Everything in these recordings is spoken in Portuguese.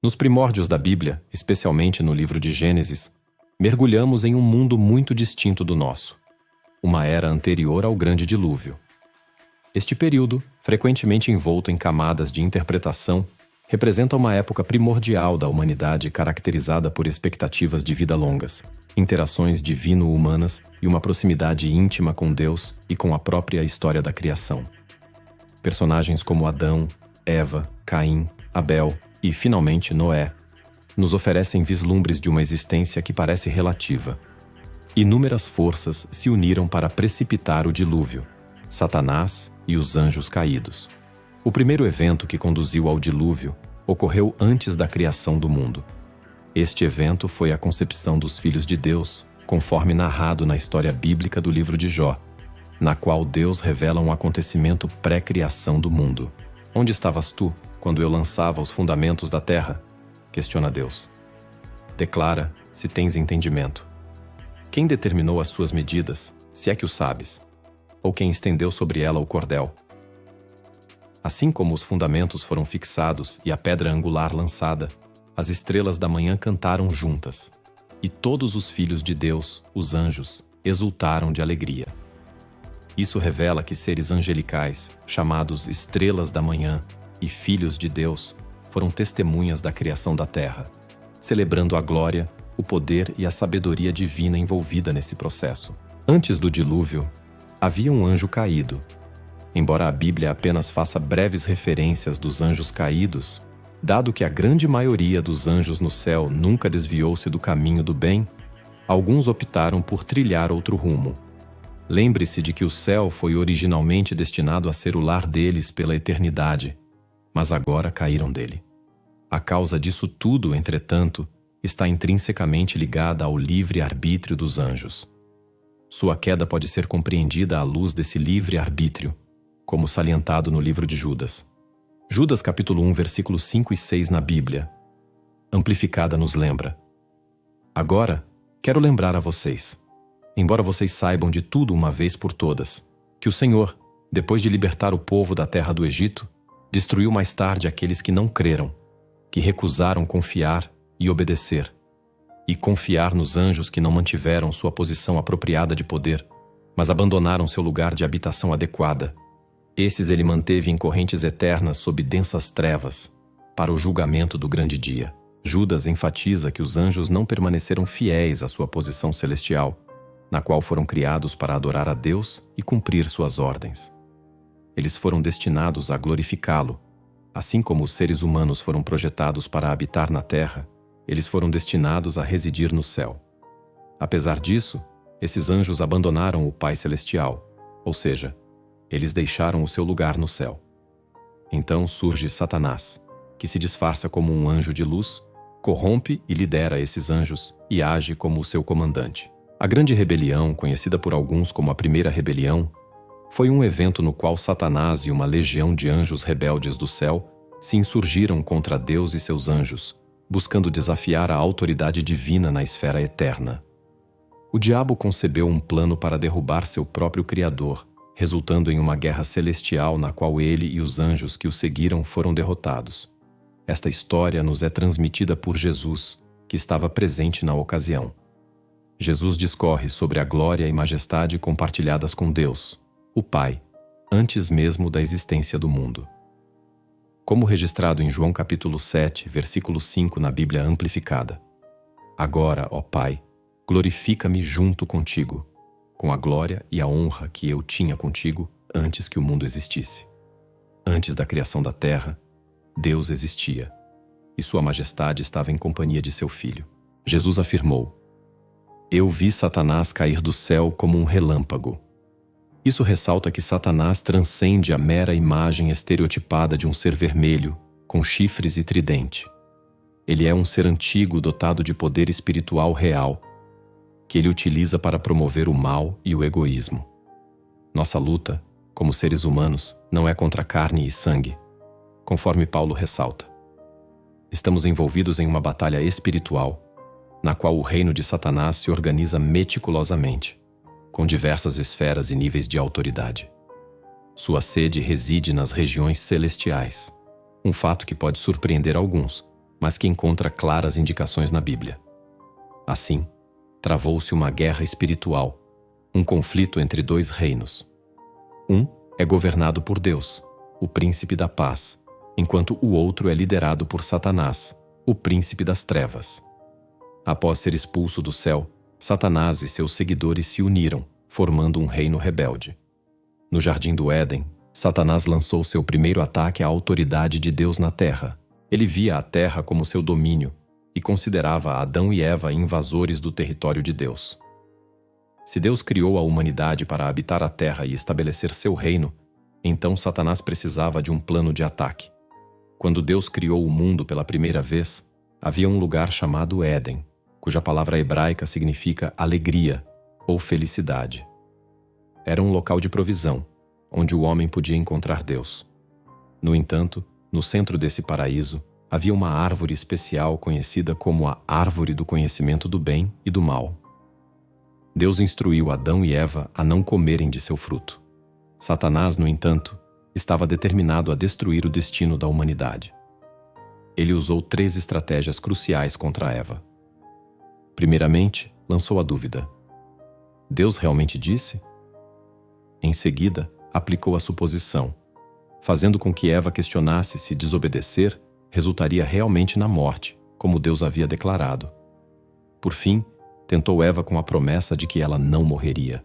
Nos primórdios da Bíblia, especialmente no livro de Gênesis, mergulhamos em um mundo muito distinto do nosso, uma era anterior ao grande dilúvio. Este período, frequentemente envolto em camadas de interpretação, representa uma época primordial da humanidade caracterizada por expectativas de vida longas, interações divino-humanas e uma proximidade íntima com Deus e com a própria história da criação. Personagens como Adão, Eva, Caim, Abel e, finalmente, Noé, nos oferecem vislumbres de uma existência que parece relativa. Inúmeras forças se uniram para precipitar o dilúvio, Satanás e os anjos caídos. O primeiro evento que conduziu ao dilúvio ocorreu antes da criação do mundo. Este evento foi a concepção dos filhos de Deus, conforme narrado na história bíblica do livro de Jó, na qual Deus revela um acontecimento pré-criação do mundo. Onde estavas tu, quando eu lançava os fundamentos da terra? Questiona Deus. Declara, se tens entendimento. Quem determinou as suas medidas, se é que o sabes? Ou quem estendeu sobre ela o cordel? Assim como os fundamentos foram fixados e a pedra angular lançada, as estrelas da manhã cantaram juntas, e todos os filhos de Deus, os anjos, exultaram de alegria. Isso revela que seres angelicais, chamados estrelas da manhã e filhos de Deus, foram testemunhas da criação da terra, celebrando a glória, o poder e a sabedoria divina envolvida nesse processo. Antes do dilúvio, havia um anjo caído. Embora a Bíblia apenas faça breves referências dos anjos caídos, dado que a grande maioria dos anjos no céu nunca desviou-se do caminho do bem, alguns optaram por trilhar outro rumo. Lembre-se de que o céu foi originalmente destinado a ser o lar deles pela eternidade, mas agora caíram dele. A causa disso tudo, entretanto, está intrinsecamente ligada ao livre-arbítrio dos anjos. Sua queda pode ser compreendida à luz desse livre-arbítrio, como salientado no livro de Judas. Judas capítulo 1, versículos 5 e 6 na Bíblia. Amplificada nos lembra. Agora, quero lembrar a vocês, embora vocês saibam de tudo uma vez por todas, que o Senhor, depois de libertar o povo da terra do Egito, destruiu mais tarde aqueles que não creram, que recusaram confiar e obedecer, e confiar nos anjos que não mantiveram sua posição apropriada de poder, mas abandonaram seu lugar de habitação adequada. Esses ele manteve em correntes eternas sob densas trevas, para o julgamento do grande dia. Judas enfatiza que os anjos não permaneceram fiéis à sua posição celestial, na qual foram criados para adorar a Deus e cumprir suas ordens. Eles foram destinados a glorificá-lo. Assim como os seres humanos foram projetados para habitar na terra, eles foram destinados a residir no céu. Apesar disso, esses anjos abandonaram o Pai Celestial, ou seja, eles deixaram o seu lugar no céu. Então surge Satanás, que se disfarça como um anjo de luz, corrompe e lidera esses anjos e age como o seu comandante. A grande rebelião, conhecida por alguns como a Primeira Rebelião, foi um evento no qual Satanás e uma legião de anjos rebeldes do céu se insurgiram contra Deus e seus anjos, buscando desafiar a autoridade divina na esfera eterna. O diabo concebeu um plano para derrubar seu próprio Criador, resultando em uma guerra celestial na qual ele e os anjos que o seguiram foram derrotados. Esta história nos é transmitida por Jesus, que estava presente na ocasião. Jesus discorre sobre a glória e majestade compartilhadas com Deus, o Pai, antes mesmo da existência do mundo. Como registrado em João capítulo 7, versículo 5 na Bíblia Amplificada. Agora, ó Pai, glorifica-me junto contigo, com a glória e a honra que eu tinha contigo antes que o mundo existisse. Antes da criação da terra, Deus existia, e sua majestade estava em companhia de seu Filho. Jesus afirmou: Eu vi Satanás cair do céu como um relâmpago. Isso ressalta que Satanás transcende a mera imagem estereotipada de um ser vermelho, com chifres e tridente. Ele é um ser antigo dotado de poder espiritual real, que ele utiliza para promover o mal e o egoísmo. Nossa luta, como seres humanos, não é contra carne e sangue, conforme Paulo ressalta. Estamos envolvidos em uma batalha espiritual, na qual o reino de Satanás se organiza meticulosamente, com diversas esferas e níveis de autoridade. Sua sede reside nas regiões celestiais, um fato que pode surpreender alguns, mas que encontra claras indicações na Bíblia. Assim, travou-se uma guerra espiritual, um conflito entre dois reinos. Um é governado por Deus, o príncipe da paz, enquanto o outro é liderado por Satanás, o príncipe das trevas. Após ser expulso do céu, Satanás e seus seguidores se uniram, formando um reino rebelde. No Jardim do Éden, Satanás lançou seu primeiro ataque à autoridade de Deus na terra. Ele via a terra como seu domínio e considerava Adão e Eva invasores do território de Deus. Se Deus criou a humanidade para habitar a terra e estabelecer seu reino, então Satanás precisava de um plano de ataque. Quando Deus criou o mundo pela primeira vez, havia um lugar chamado Éden, cuja palavra hebraica significa alegria ou felicidade. Era um local de provisão, onde o homem podia encontrar Deus. No entanto, no centro desse paraíso, havia uma árvore especial conhecida como a árvore do conhecimento do bem e do mal. Deus instruiu Adão e Eva a não comerem de seu fruto. Satanás, no entanto, estava determinado a destruir o destino da humanidade. Ele usou 3 estratégias cruciais contra Eva. Primeiramente, lançou a dúvida: Deus realmente disse? Em seguida, aplicou a suposição, fazendo com que Eva questionasse se desobedecer resultaria realmente na morte, como Deus havia declarado. Por fim, tentou Eva com a promessa de que ela não morreria.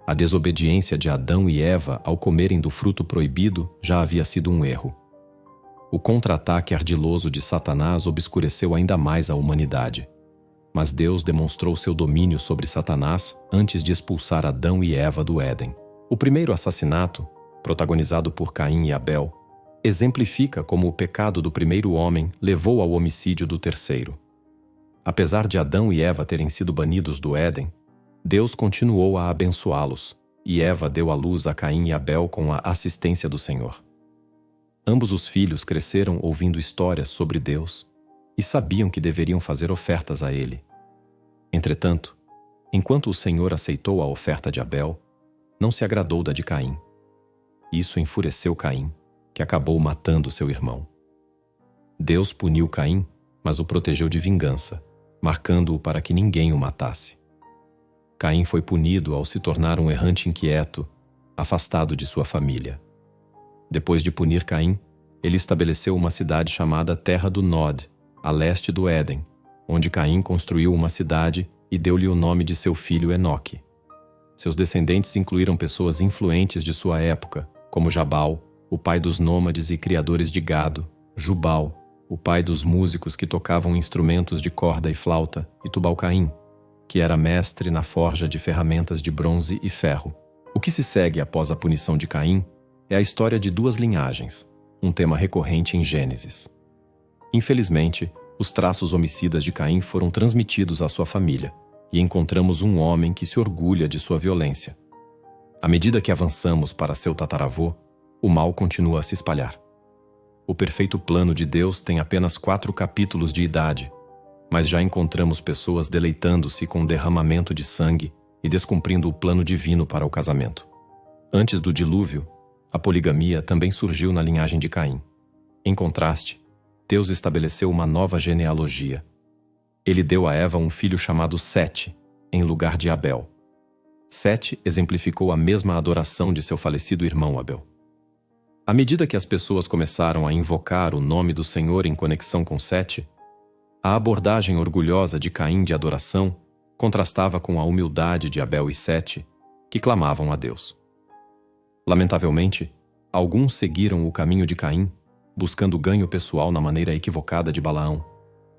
A desobediência de Adão e Eva ao comerem do fruto proibido já havia sido um erro. O contra-ataque ardiloso de Satanás obscureceu ainda mais a humanidade. Mas Deus demonstrou seu domínio sobre Satanás antes de expulsar Adão e Eva do Éden. O primeiro assassinato, protagonizado por Caim e Abel, exemplifica como o pecado do primeiro homem levou ao homicídio do terceiro. Apesar de Adão e Eva terem sido banidos do Éden, Deus continuou a abençoá-los, e Eva deu à luz a Caim e Abel com a assistência do Senhor. Ambos os filhos cresceram ouvindo histórias sobre Deus e sabiam que deveriam fazer ofertas a Ele. Entretanto, enquanto o Senhor aceitou a oferta de Abel, não se agradou da de Caim. Isso enfureceu Caim, que acabou matando seu irmão. Deus puniu Caim, mas o protegeu de vingança, marcando-o para que ninguém o matasse. Caim foi punido ao se tornar um errante inquieto, afastado de sua família. Depois de punir Caim, ele estabeleceu uma cidade chamada Terra do Nod, a leste do Éden, onde Caim construiu uma cidade e deu-lhe o nome de seu filho Enoque. Seus descendentes incluíram pessoas influentes de sua época, como Jabal, o pai dos nômades e criadores de gado, Jubal, o pai dos músicos que tocavam instrumentos de corda e flauta, e Tubal-Caim, que era mestre na forja de ferramentas de bronze e ferro. O que se segue após a punição de Caim é a história de 2 linhagens, um tema recorrente em Gênesis. Infelizmente, os traços homicidas de Caim foram transmitidos à sua família, e encontramos um homem que se orgulha de sua violência. À medida que avançamos para seu tataravô, o mal continua a se espalhar. O perfeito plano de Deus tem apenas 4 capítulos de idade, mas já encontramos pessoas deleitando-se com o derramamento de sangue e descumprindo o plano divino para o casamento. Antes do dilúvio, a poligamia também surgiu na linhagem de Caim. Em contraste, Deus estabeleceu uma nova genealogia. Ele deu a Eva um filho chamado Sete, em lugar de Abel. Sete exemplificou a mesma adoração de seu falecido irmão Abel. À medida que as pessoas começaram a invocar o nome do Senhor em conexão com Sete, a abordagem orgulhosa de Caim de adoração contrastava com a humildade de Abel e Sete, que clamavam a Deus. Lamentavelmente, alguns seguiram o caminho de Caim, buscando ganho pessoal na maneira equivocada de Balaão,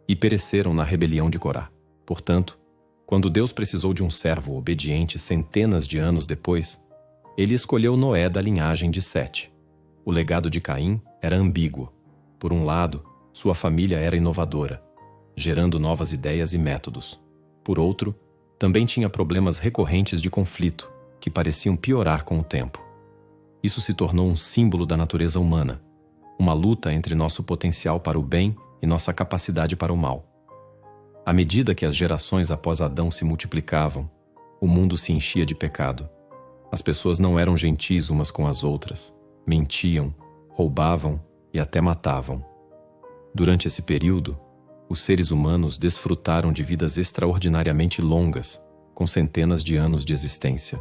e pereceram na rebelião de Corá. Portanto, quando Deus precisou de um servo obediente centenas de anos depois, ele escolheu Noé da linhagem de Sete. O legado de Caim era ambíguo. Por um lado, sua família era inovadora, gerando novas ideias e métodos. Por outro, também tinha problemas recorrentes de conflito, que pareciam piorar com o tempo. Isso se tornou um símbolo da natureza humana, uma luta entre nosso potencial para o bem e nossa capacidade para o mal. À medida que as gerações após Adão se multiplicavam, o mundo se enchia de pecado. As pessoas não eram gentis umas com as outras, mentiam, roubavam e até matavam. Durante esse período, os seres humanos desfrutaram de vidas extraordinariamente longas, com centenas de anos de existência.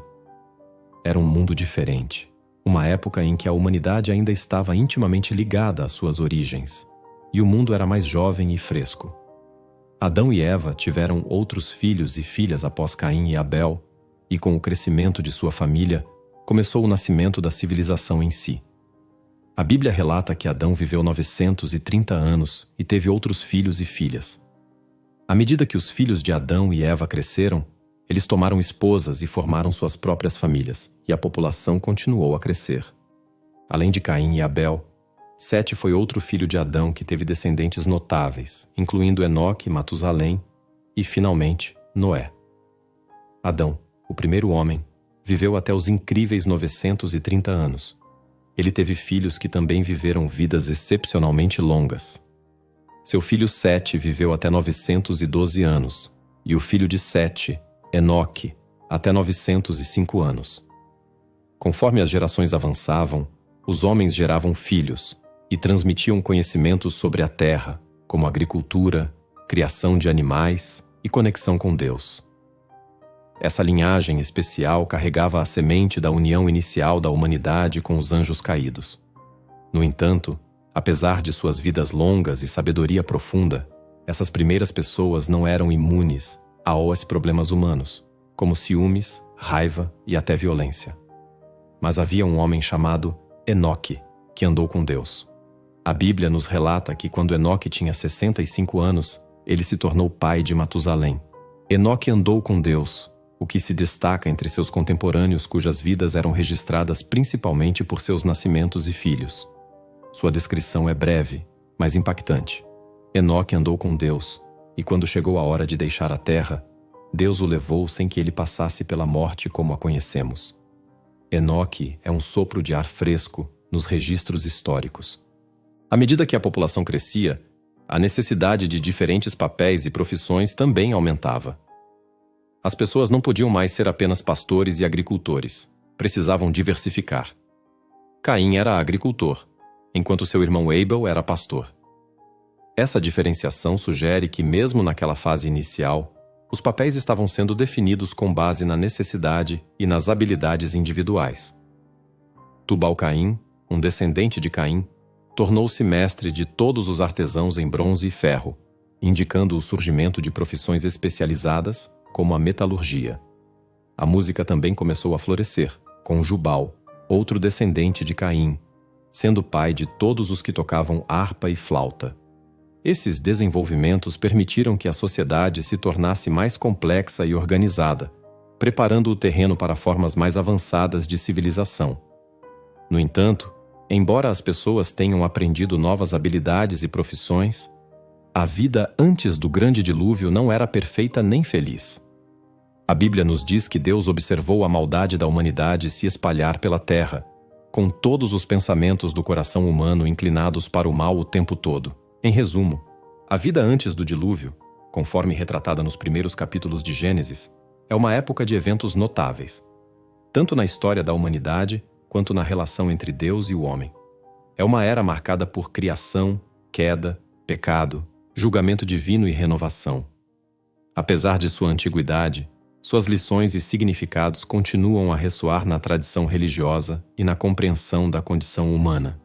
Era um mundo diferente, uma época em que a humanidade ainda estava intimamente ligada às suas origens, e o mundo era mais jovem e fresco. Adão e Eva tiveram outros filhos e filhas após Caim e Abel, e com o crescimento de sua família, começou o nascimento da civilização em si. A Bíblia relata que Adão viveu 930 anos e teve outros filhos e filhas. À medida que os filhos de Adão e Eva cresceram, eles tomaram esposas e formaram suas próprias famílias, e a população continuou a crescer. Além de Caim e Abel, Sete foi outro filho de Adão que teve descendentes notáveis, incluindo Enoque, Matusalém e, finalmente, Noé. Adão, o primeiro homem, viveu até os incríveis 930 anos. Ele teve filhos que também viveram vidas excepcionalmente longas. Seu filho Sete viveu até 912 anos, e o filho de Sete, Enoque, até 905 anos. Conforme as gerações avançavam, os homens geravam filhos e transmitiam conhecimentos sobre a terra, como agricultura, criação de animais e conexão com Deus. Essa linhagem especial carregava a semente da união inicial da humanidade com os anjos caídos. No entanto, apesar de suas vidas longas e sabedoria profunda, essas primeiras pessoas não eram imunes aos problemas humanos, como ciúmes, raiva e até violência. Mas havia um homem chamado Enoque, que andou com Deus. A Bíblia nos relata que quando Enoque tinha 65 anos, ele se tornou pai de Matusalém. Enoque andou com Deus, o que se destaca entre seus contemporâneos cujas vidas eram registradas principalmente por seus nascimentos e filhos. Sua descrição é breve, mas impactante. Enoque andou com Deus, e quando chegou a hora de deixar a terra, Deus o levou sem que ele passasse pela morte como a conhecemos. Enoque é um sopro de ar fresco nos registros históricos. À medida que a população crescia, a necessidade de diferentes papéis e profissões também aumentava. As pessoas não podiam mais ser apenas pastores e agricultores. Precisavam diversificar. Caim era agricultor, enquanto seu irmão Abel era pastor. Essa diferenciação sugere que, mesmo naquela fase inicial, os papéis estavam sendo definidos com base na necessidade e nas habilidades individuais. Tubal-Caim, um descendente de Caim, tornou-se mestre de todos os artesãos em bronze e ferro, indicando o surgimento de profissões especializadas, como a metalurgia. A música também começou a florescer, com Jubal, outro descendente de Caim, sendo pai de todos os que tocavam harpa e flauta. Esses desenvolvimentos permitiram que a sociedade se tornasse mais complexa e organizada, preparando o terreno para formas mais avançadas de civilização. No entanto, embora as pessoas tenham aprendido novas habilidades e profissões, a vida antes do grande dilúvio não era perfeita nem feliz. A Bíblia nos diz que Deus observou a maldade da humanidade se espalhar pela terra, com todos os pensamentos do coração humano inclinados para o mal o tempo todo. Em resumo, a vida antes do dilúvio, conforme retratada nos primeiros capítulos de Gênesis, é uma época de eventos notáveis, tanto na história da humanidade quanto na relação entre Deus e o homem. É uma era marcada por criação, queda, pecado, julgamento divino e renovação. Apesar de sua antiguidade, suas lições e significados continuam a ressoar na tradição religiosa e na compreensão da condição humana.